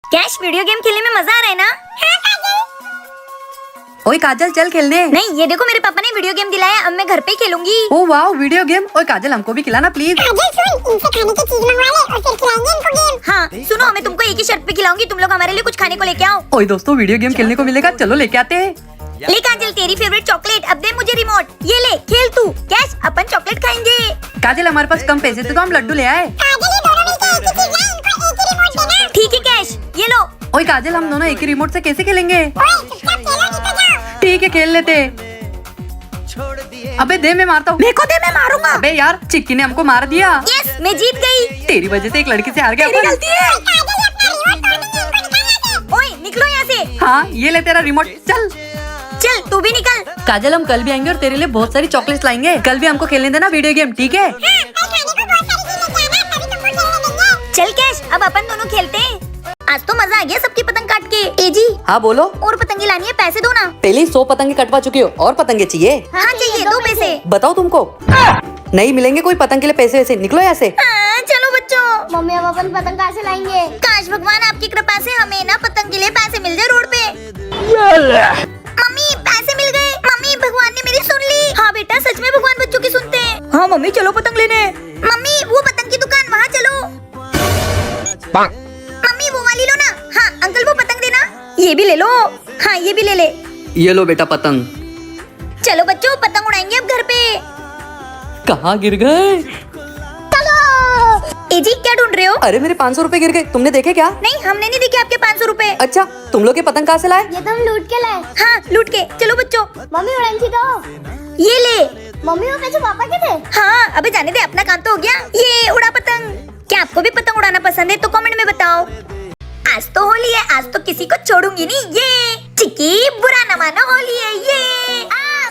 Cash, video game खेलने में मजा आ रहा है ना? हाँ काजल। ओए काजल चल खेलने। नहीं, ये देखो मेरे पापा ने वीडियो गेम दिलाया, अब मैं घर पे ही खेलूंगी। ओ वाह वीडियो गेम। ओए काजल हमको भी खिलाना प्लीज। काजल सुन, इनसे खाने की चीज मंगवा ले और फिर खिलाएंगे इनको गेम। हाँ सुनो, मैं तुमको एक ही शर्त पे खिलाऊंगी, तुम लोग हमारे लिए कुछ खाने को लेके आओ। ओए दोस्तों वीडियो गेम खेलने को मिलेगा, चलो लेके आते हैं। ले काजल, तेरी फेवरेट चॉकलेट, अब दे मुझे रिमोट। ये ले, खेल तू। कैश, अपन चॉकलेट खाएंगे। काजल हमारे पास कम पैसे थे तो हम लड्डू ले आए। काजल ये दोनों मिलकर एक ही चीज लाए, इनको एक ही रिमोट देना। ठीक है कैश, ये लो। ओए काजल हम दोनों एक ही रिमोट से कैसे खेलेंगे? ओए चुपचाप खेलो नहीं तो जाओ। ठीक है खेल लेते। अबे दे मैं मारता हूँ। मेरे को दे, मैं मारूंगा। अबे यार चिक्की ने हमको मार दिया। यस, मैं जीत गई। तेरी वजह से एक लड़की से हार गया तेरी अपन। गलती है। काजल ये अपना रिमोट तोड़ देंगे, इनको निकाल यहाँ से। ओए निकलो यहाँ से। हाँ ये ले तेरा रिमोट, चल। चल तू भी निकल। काजल हम कल भी आएंगे और तेरे लिए बहुत सारी चॉकलेट्स लाएंगे। कल भी हमको खेलने देना वीडियो गेम, ठीक है? हाँ, और खाने को बहुत सारी चीज लेके आना, तभी तुमको खेलने देंगे। चल कैश, अब अपन दोनों खेलते हैं। आज तो मजा आ गया सबकी पतंग काट के। ए जी, हाँ बोलो। और पतंगे लानी है, पैसे दो ना। पहले 100 पतंगे कटवा चुकी हो, और पतंगे चाहिए? हाँ चाहिए, दो पैसे। बताओ तुमको नहीं मिलेंगे कोई पतंग के लिए पैसे वैसे, निकलो यहाँ से। हाँ, चलो बच्चों। मम्मी अब अपन पतंग कहाँ से लाएंगे? काश भगवान आपकी कृपा से हमें ना पतंग के लिए पैसे मिल जाए रोड पे। मम्मी पैसे मिल गए। मम्मी भगवान ने मेरी सुन ली। हाँ बेटा, सच में भगवान बच्चों की सुनते हैं। हाँ मम्मी चलो पतंग लेने। मम्मी वो पतंग की दुकान वहाँ चलो। मम्मी वो वाली लो ना। हाँ अंकल वो पतंग देना। ये भी ले लो। हाँ ये भी ले ले। ये लो बेटा पतंग। चलो बच्चों, पतंग उड़ाएंगे अब घर पे। कहाँ गिर गए? ए जी क्या ढूंढ रहे हो? अरे मेरे 500 रुपए गिर गए, तुमने देखे क्या? नहीं, हमने नहीं देखे आपके 500 रुपए। अच्छा तुम लोग के पतंग कहाँ से लाए? ये तो हम लूट के लाए। हाँ लूट के। चलो बच्चों। मम्मी उड़ान दो। ये ले। मम्मी वो पैसे पापा के थे। हाँ अबे जाने दे, अपना काम तो हो गया। ये उड़ा पतंग। क्या आपको भी पतंग उड़ाना पसंद है तो कमेंट में बताओ। आज तो होली है, आज तो किसी को छोड़ूंगी नहीं। ये चिक्की बुरा न मानो होली है। ये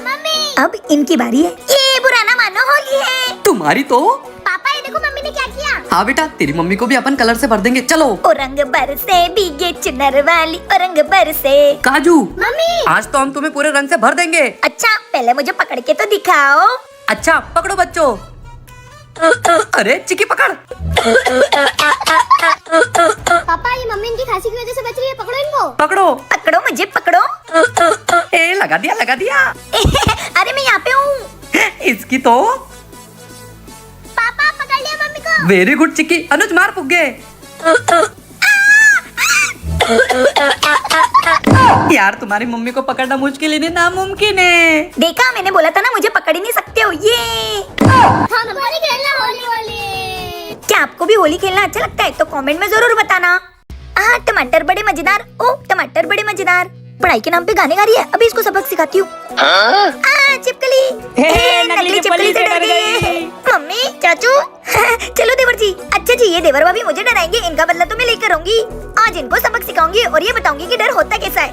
मम्मी। अब इनकी बारी है। ये बुरा न मानो होली है। तुम्हारी तो। पापा ये देखो मम्मी ने क्या किया। हाँ बेटा तेरी मम्मी को भी अपन कलर से भर देंगे, चलो। ओ रंग बरसे भीगे चुनर वाली, ओ रंग बरसे। काजू मम्मी आज तो हम तुम्हें पूरे रंग से भर देंगे। अच्छा पहले मुझे पकड़ के तो दिखाओ। अच्छा पकड़ो बच्चों। अरे चिक्की पकड़। पापा ये मम्मी इनकी खांसी की वजह से बच रही है, पकड़ो इनको। पकड़ो। पकड़ो मुझे, पकड़ो। ए लगा दिया लगा दिया। अरे मैं यहाँ पे हूँ। इसकी तो। पापा पकड़ लिया मम्मी को। वेरी गुड चिक्की। अनुज मार पुगे। यार तुम्हारी मम्मी को पकड़ना मुश्किल ही नहीं, नामुमकिन है। देखा, मैंने बोला था ना मुझे पकड़ ही नहीं सकते हो। ये हम होली खेलना, होली होली। क्या आपको भी होली खेलना अच्छा लगता है? तो कमेंट में जरूर बताना। टमाटर बड़े मजेदार। ओ टमाटर बड़े मजेदार। पढ़ाई के नाम पे गाने गा रही है, अभी इसको सबक सिखाती हूँ। चिपकली। नकली चिपकली से डर गई। मम्मी चाचू। चलो देवर जी। अच्छा जी, ये देवर भाभी मुझे डराएंगे, इनका बदला तो मैं लेकर आऊंगी। आज इनको सबक सिखाऊंगी और ये बताऊंगी कि डर होता कैसा है।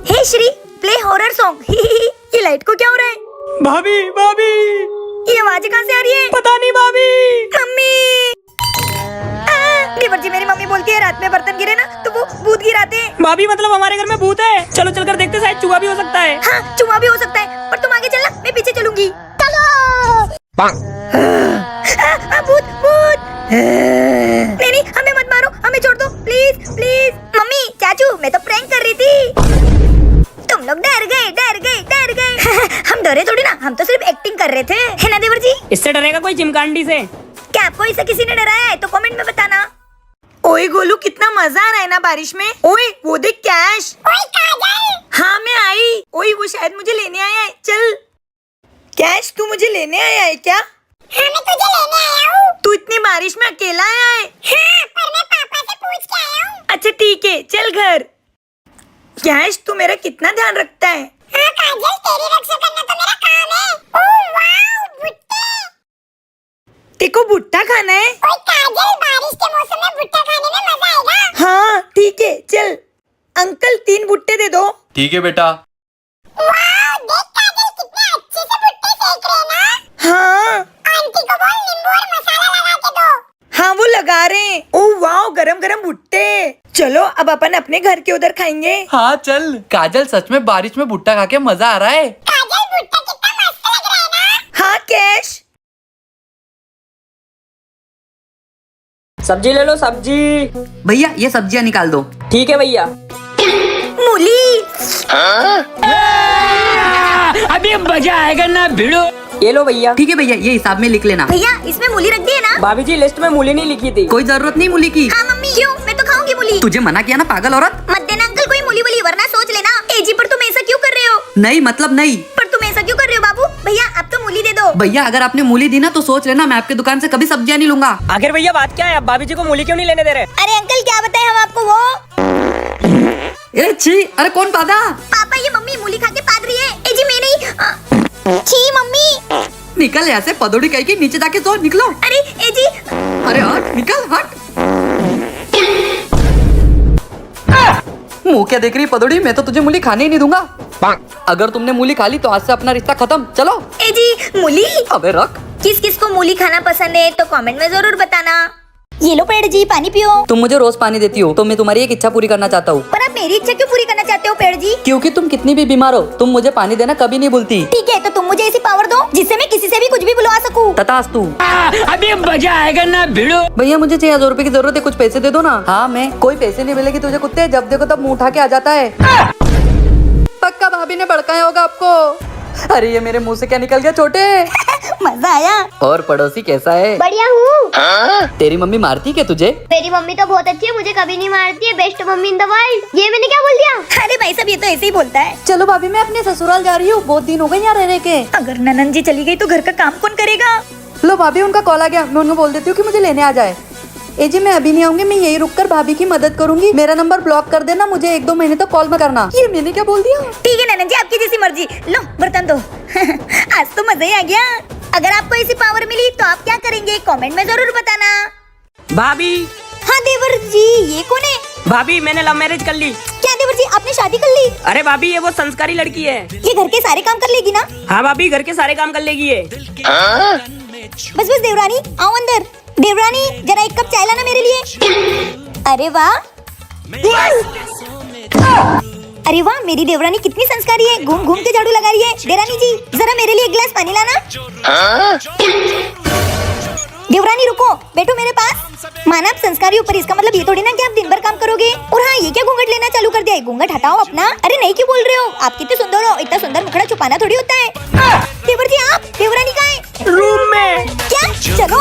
हे श्री, प्ले हॉरर सॉन्ग। ये लाइट को क्या हो रहा है? भाभी भाभी ये आवाज कहाँ से आ रही है? पता नहीं भाभी। मम्मी। देवर जी, मेरी मम्मी बोलती है रात में बर्तन गिरे ना तो वो भूत गिराते हैं। भाभी मतलब हमारे घर में भूत है? चलो चलकर देखते, शायद चूहा भी हो सकता है। हाँ चुहा भी हो सकता है, पर तुम आगे चलना, मैं पीछे चलूंगी। भूत भूत। नहीं नहीं, हमें मत मारो, हमें छोड़ दो प्लीज प्लीज। मम्मी चाचू, मैं तो प्रैंक कर रही थी। तुम लोग डर गए डर गए डर गए। हम डरे थोड़ी ना, हम तो सिर्फ एक्टिंग कर रहे थे, है ना देवर जी? इससे डरेगा कोई चिमकांडी से? क्या आपको इसे किसी ने डराया है तो कमेंट में बताना। ओए गोलू, कितना मजा आ रहा है ना बारिश में। ओए वो देख कैश। ओए काजल। हाँ मैं आई। ओए वो शायद मुझे लेने आया है। चल कैश, तू मुझे लेने आया है क्या? हाँ मैं तुझे लेने आया हूँ। तू इतनी बारिश में अकेला आया है? हाँ पर मैं पापा से पूछ के आया हूँ। अच्छा ठीक है, चल घर। कैश, तू मेरा कितना ध्यान रखता है। हाँ काजल, तेरी रक्षा करना तो मेरा काम है। ओह वाव, भुट्टे। तेको भुट्टा खाना है? ओए काजल, बारिश के मौसम में भुट्टा खाने में मजा आएगा। हाँ ठीक है, चल। अंकल 3 भुट्टे दे दो। ठीक है बेटा। वाव, देख काजल कितने अच्छे से भुट्टे सेक रहे हैं ना। हाँ आंटी को बोल नींबू और मसाला लगा के दो। हाँ वो लगा रहे हैं। ओह वाह, गरम गरम भुट्टे। चलो अब अपन अपने घर के उधर खाएंगे। हाँ चल। काजल सच में बारिश में भुट्टा खा के मजा आ रहा है। काजल भुट्टा कितना मस्त लग रहा है ना। हाँ कैश। सब्जी ले लो सब्जी। भैया ये सब्जियाँ निकाल दो। ठीक है भैया। मूली। अभी मजा आएगा ना भिड़ो। ये लो भैया। ठीक है भैया, ये हिसाब में लिख लेना। भैया इसमें मूली रख दी है ना? भाभी जी लिस्ट में मूली नहीं लिखी थी। कोई जरूरत नहीं मूली की। हाँ मम्मी, क्यों? मैं तो खाऊंगी मूली। तुझे मना किया ना पागल औरत। मत देना अंकल कोई मूली वूली, वरना सोच लेना। एजी पर तुम ऐसा क्यों कर रहे हो? नहीं मतलब नहीं। पर तुम ऐसा क्यों कर रहे हो बाबू? भैया आप तो मूली दे दो। भैया अगर आपने मूली दी ना तो सोच लेना मैं आपके दुकान से कभी सब्जियाँ नहीं लूंगा। आखिर भैया बात क्या है? आप भाभी जी को मूली क्यों नहीं लेने दे रहे? अरे अंकल क्या बताए हम आपको वो? ए छी, अरे कौन पादा? पापा ये मम्मी मूली खा के पाद रही है। एजी मैं नहीं। छी मम्मी। निकल यहाँ से, पदोड़ी कहीं की नीचे जाके सो, निकलो। अरे एजी। अरे हट, निकल हट। मुंह क्या देख रही पदोड़ी? मैं तो तुझे मूली खाने ही नहीं दूंगा। अगर तुमने मूली खा ली तो आज से अपना रिश्ता खत्म। चलो। एजी मूली। अबे रख। किस किस को मूली खाना पसंद है तो कमेंट में जरूर बताना। ये लो पेड़ जी, पानी पियो। तुम मुझे रोज पानी देती हो तो मैं तुम्हारी एक इच्छा पूरी करना चाहता हूँ। पर आप मेरी इच्छा क्यों पूरी करना चाहते हो पेड़ जी? क्योंकि तुम कितनी भी बीमार हो तुम मुझे पानी देना कभी नहीं भूलती। ठीक है तो तुम मुझे ऐसी पावर दो जिससे मैं किसी से भी कुछ भी बुलवा सकूं। तथास्तु। अभी मजा आएगा ना भिड़ो। भैया मुझे 6,000 रुपए की जरूरत है, कुछ पैसे दे दो ना। हाँ मैं। कोई पैसे नहीं मिलेगी तुझे कुत्ते, जब देखो तब मुंह उठा के आ जाता है। पक्का भाभी ने भड़काया होगा आपको। अरे ये मेरे मुंह से क्या निकल गया छोटे? मजा आया। और पड़ोसी कैसा है? बढ़िया हूँ। तेरी मम्मी मारती क्या तुझे? मेरी मम्मी तो बहुत अच्छी है, मुझे कभी नहीं मारती है। Best mummy in the world. ये मैंने क्या बोल दिया? अरे भाई साहब ये तो ऐसे ही बोलता है। चलो भाभी मैं अपने ससुराल जा रही हूँ, बहुत दिन हो गए यहाँ रह के। अगर ननन जी चली गई तो घर का काम कौन करेगा? लो भाभी उनका कॉल आ गया, मैं उनको बोल देती हूँ कि मुझे लेने आ जाए। ए जी मैं अभी नहीं आऊंगी, मैं यही रुककर भाभी की मदद करूंगी। मेरा नंबर ब्लॉक कर देना, मुझे 1-2 महीने तक कॉल मत करना। ये मैंने क्या बोल दिया? ठीक है ननन जी आपकी जैसी मर्जी। लो बर्तन दो। आज तो मजा ही आ गया। अगर आपको ऐसी पावर मिली तो आप क्या करेंगे कमेंट में जरूर बताना। भाभी। हाँ देवर जी ये कौन है? भाभी मैंने लव मैरिज कर ली। क्या देवर जी आपने शादी कर ली? अरे भाभी ये वो संस्कारी लड़की है। ये घर के सारे काम कर लेगी ना? हाँ भाभी घर के सारे काम कर लेगी ये। बस बस देवरानी आओ अंदर। देवरानी जरा एक कप चाय लाना मेरे लिए। अरे वाह। अरे वाह मेरी देवरानी कितनी संस्कारी है, घूम घूम के झाड़ू लगा रही है। देवरानी जी जरा मेरे लिए एक गिलास पानी लाना। देवरानी रुको, बैठो मेरे पास। माना आप संस्कारी ऊपर, इसका मतलब ये थोड़ी ना कि आप दिन भर काम करोगे। और हाँ ये क्या घूंघट लेना चालू कर दिया है? घूंघट हटाओ अपना। अरे नहीं क्यों बोल रहे हो? आप कितने सुंदर हो, इतना सुंदर मुखड़ा छुपाना थोड़ी होता है। देवर जी आप, देवरानी कहाँ है? रूम में। क्या? चलो।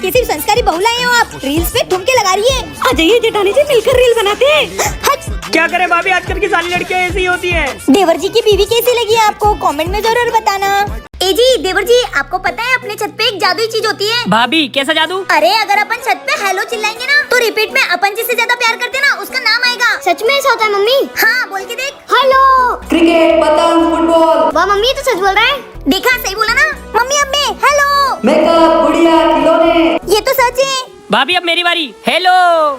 कैसी संस्कारी बहू लाए हो आप। रील्स पे ठुमके लगा रही है। आ जाइए जेठानी जी मिलकर रील बनाते हैं। हट। क्या करे भाभी आजकल की सारी लड़कियां ऐसी ही होती हैं। देवर जी की बीवी कैसी लगी आपको कमेंट में जरूर बताना। ए जी देवर जी आपको पता है अपने छत पे एक जादुई चीज होती है। भाभी कैसा जादू? अरे अगर अपन छत पे हेलो चिल्लाएंगे ना तो रिपीट में अपन जिससे ज्यादा प्यार करते ना उसका नाम आएगा। सच में ऐसा होता है मम्मी? हाँ बोल के देख। हेलो। क्रिकेट, पतंग, फुटबॉल। वाह मम्मी तो सच बोल रहा है। देखा सही बोला ना मम्मी। अब मैं हेलो। मेकअप, गुड़िया, खिलौने। ये तो सच है। भाभी अब मेरी बारी। हेलो।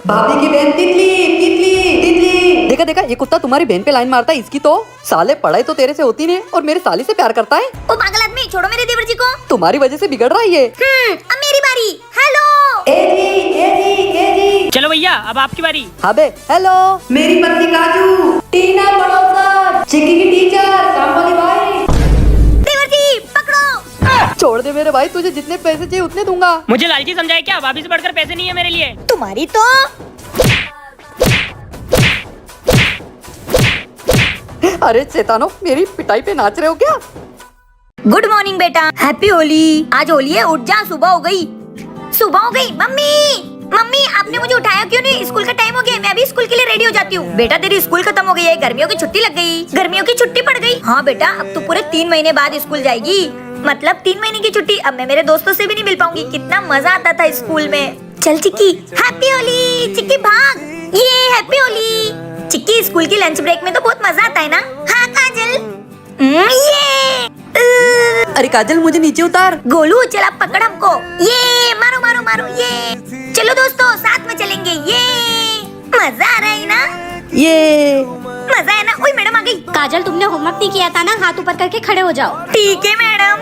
भाभी की बहन तितली, तितली, तितली। देखा देखा ये कुत्ता तुम्हारी बहन पे लाइन मारता है। इसकी तो साले पढ़ाई तो तेरे से होती नहीं और मेरे साली से प्यार करता है। ओ पागल आदमी छोड़ो मेरे देवर जी को। तुम्हारी वजह से बिगड़ रहा है ये। अब मेरी बारी। हेलो। चलो भैया अब आपकी बारी। हाँ बे हेलो। मेरी पत्नी काजू, टीना पड़ोसन, चिक्की की टीचर, काम वाली भाई। देवर जी पकड़ो। छोड़ दे मेरे भाई, तुझे जितने पैसे चाहिए उतने दूंगा। मुझे लालची समझाए क्या? भाभी से बढ़कर पैसे नहीं है मेरे लिए। तुम्हारी तो। अरे शैतानो मेरी पिटाई पे नाच रहे हो क्या? गुड मॉर्निंग बेटा, हैप्पी होली। आज होली है, उठ जा, सुबह हो गई। सुबह हो गई। मम्मी मम्मी आपने मुझे उठाया क्यों नहीं? स्कूल का टाइम हो गया, मैं अभी स्कूल के लिए रेडी हो जाती हूँ। बेटा तेरी स्कूल खत्म हो गई है, गर्मियों की छुट्टी लग गई। गर्मियों की छुट्टी पड़ गई। हाँ बेटा अब तो पूरे 3 महीने बाद स्कूल जाएगी, मतलब 3 महीने की छुट्टी। अब मैं मेरे दोस्तों से भी नहीं मिल पाऊंगी। कितना मजा आता था स्कूल में। चल चिक्की हैप्पी होली। चिक्की भाग। ये हैप्पी होली। चिक्की स्कूल की लंच ब्रेक में तो बहुत मजा आता है ना? हाँ काजल। ये अरे काजल मुझे नीचे उतार। गोलू चल अब पकड़ हमको। ये मारो मारो मारो। ये चलो दोस्तों साथ में चलेंगे। ये मजा आ रहा है ना? ये मजा है ना? ओए मैडम आ गई। काजल तुमने होमवर्क नहीं किया था ना, हाथ ऊपर करके खड़े हो जाओ। ठीक है मैडम।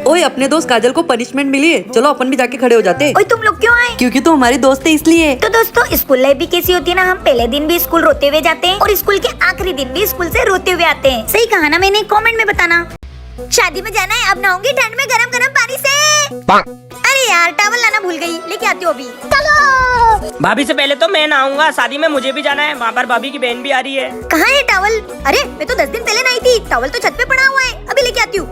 ओए अपने दोस्त काजल को पनिशमेंट मिली है, चलो अपन भी जाके खड़े हो जाते। ओए तुम लोग क्यों आए? क्योंकि तो हमारी दोस्त है इसलिए। तो दोस्तों स्कूल लाइफ भी कैसी होती है ना, हम पहले दिन भी स्कूल रोते हुए जाते हैं और स्कूल के आखिरी दिन भी स्कूल से रोते हुए आते हैं। सही कहा ना मैंने? कमेंट में बताना। शादी में जाना है, अब नहाऊंगी ठंड में गरम गरम पानी से। अरे यार टॉवल लाना भूल गई, लेके आती हूँ अभी। भाभी से पहले तो मैं नहाऊंगा, शादी में मुझे भी जाना है, वहाँ पर भाभी की बहन भी आ रही है। कहाँ है टॉवल? अरे मैं तो 10 दिन पहले नहाई थी, टॉवल तो छत पे पड़ा हुआ है, अभी लेके आती हूँ।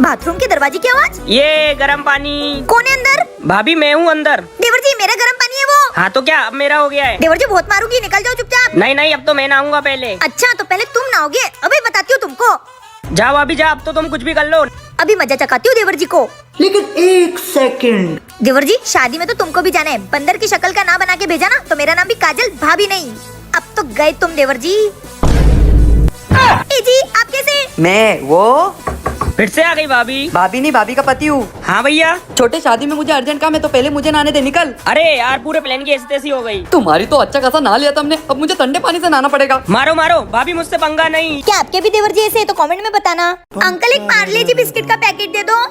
बाथरूम के दरवाजे की आवाज। ये गरम पानी। कौन है अंदर? भाभी मैं हूँ अंदर। देवर जी मेरा गरम पानी है वो। हाँ तो क्या, अब मेरा हो गया है। देवर जी बहुत मारूंगी, निकल जाओ चुपचाप। नहीं नहीं, अब तो मैं नहाऊंगा पहले। अच्छा तो पहले तुम नहाओगे, अभी बताती हूँ तुमको। जाओ भाभी जा, अब तो तुम कुछ भी कर लो। अभी मजा चकाती हूँ देवर जी को। लेकिन एक सेकंड, देवर जी शादी में तो तुमको भी जाना है, बंदर की शक्ल का नाम बना के भेजा ना, तो मेरा नाम भी काजल भाभी नहीं। अब तो गए तुम देवर जी। ए जी आप कैसे? मैं वो फिर से आ गई भाभी। भाभी नहीं, भाभी का पति हूँ। हाँ भैया। छोटे शादी में मुझे अर्जेंट काम है, तो पहले मुझे नहाने दे, निकल। अरे यार पूरे प्लान की ऐसी तैसी हो गई। तुम्हारी तो अच्छा खासा नहा लिया था हमने, अब मुझे ठंडे पानी से नहाना पड़ेगा। मारो मारो, भाभी मुझसे पंगा नहीं। क्या आपके भी देवर जी ऐसे है तो कमेंट में बताना। अंकल एक पार्ले जी बिस्किट का पैकेट दे दो।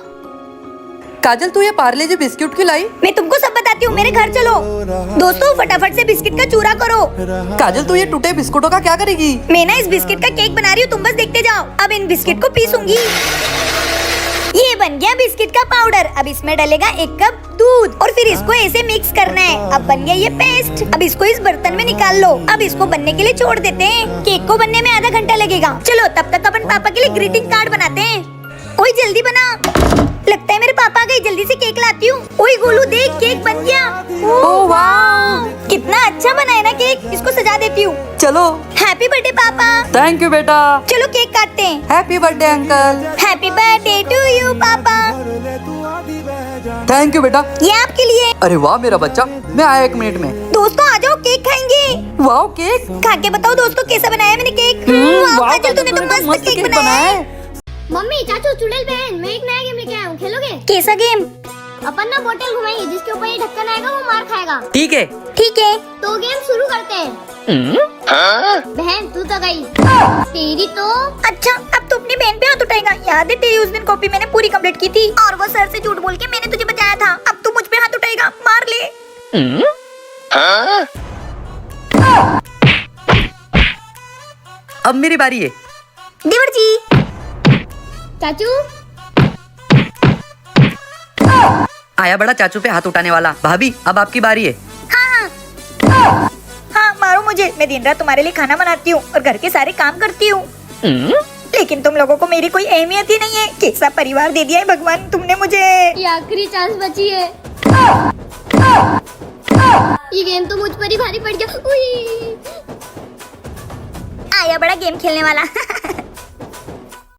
काजल तू ये पार्ले जी बिस्कुट खिलाई? मैं तुमको सब बताती हूँ, मेरे घर चलो। दोस्तों फटाफट से बिस्किट का चूरा करो। काजल तू ये टूटे बिस्कुटों का क्या करेगी? मैं ना इस बिस्किट का केक बना रही हूँ, तुम बस देखते जाओ। अब इन बिस्किट को पीसूंगी। ये बन गया बिस्किट का पाउडर। अब इसमें डलेगा 1 कप दूध और फिर इसको ऐसे मिक्स करना है। अब बन गया ये पेस्ट। अब इसको इस बर्तन में निकाल लो। अब इसको बनने के लिए छोड़ देते हैं। केक को बनने में आधा घंटा लगेगा। चलो तब तक अपन पापा के लिए ग्रीटिंग कार्ड बनाते हैं। ओए जल्दी बना। लगता है मेरे पापा आ गए, जल्दी से केक लाती हूँ। ओए गोलू देख केक बन गया। ओह वाह, कितना अच्छा बना है ना केक। इसको सजा देती हूँ। चलो। हैप्पी बर्थडे पापा। थैंक यू बेटा। चलो केक काटते हैं। Happy birthday uncle. Happy birthday to you पापा। थैंक यू बेटा। ये आपके लिए। अरे वाह मेरा बच्चा, मैं आया 1 मिनट में। दोस्तों आ जाओ केक खाएंगे। वाह केक खा के बताओ दोस्तों कैसा बनाया मैंने केक। वाह वाह, काजल तूने तो मस्त केक बनाया है। मम्मी चाचू चुड़ैल बहन, मैं एक नया गेम लेके आया हूँ, खेलोगे? कैसा गेम? अपन ना बोतल घुमाएंगे, जिसके ऊपर ये ढक्कन आएगा वो मार खाएगा। ठीक है। ठीक है तो गेम शुरू करते हैं। बहन तू तो गई, तेरी तो। अच्छा अब तू अपनी बहन पे हाथ उठाएगा। याद है तेरी उस दिन कॉपी मैंने पूरी कंप्लीट की थी और वो सर से झूठ बोल के मैंने तुझे बचाया था। अब तू मुझ पे हाथ उठाएगा, मार ले। अब मेरी बारी है। देवर जी चाचू आया बड़ा चाचू पे हाथ उठाने वाला। भाभी अब आपकी बारी है। हाँ मारो मुझे, मैं दिन रात तुम्हारे लिए खाना बनाती हूँ और घर के सारे काम करती हूँ। लेकिन तुम लोगों को मेरी कोई अहमियत ही नहीं है। कैसा परिवार दे दिया है भगवान तुमने मुझे। ये आखिरी चांस बची है। ये गेम तो मुझ पर ही भारी पड़ गया। उई। आया बड़ा गेम खेलने वाला।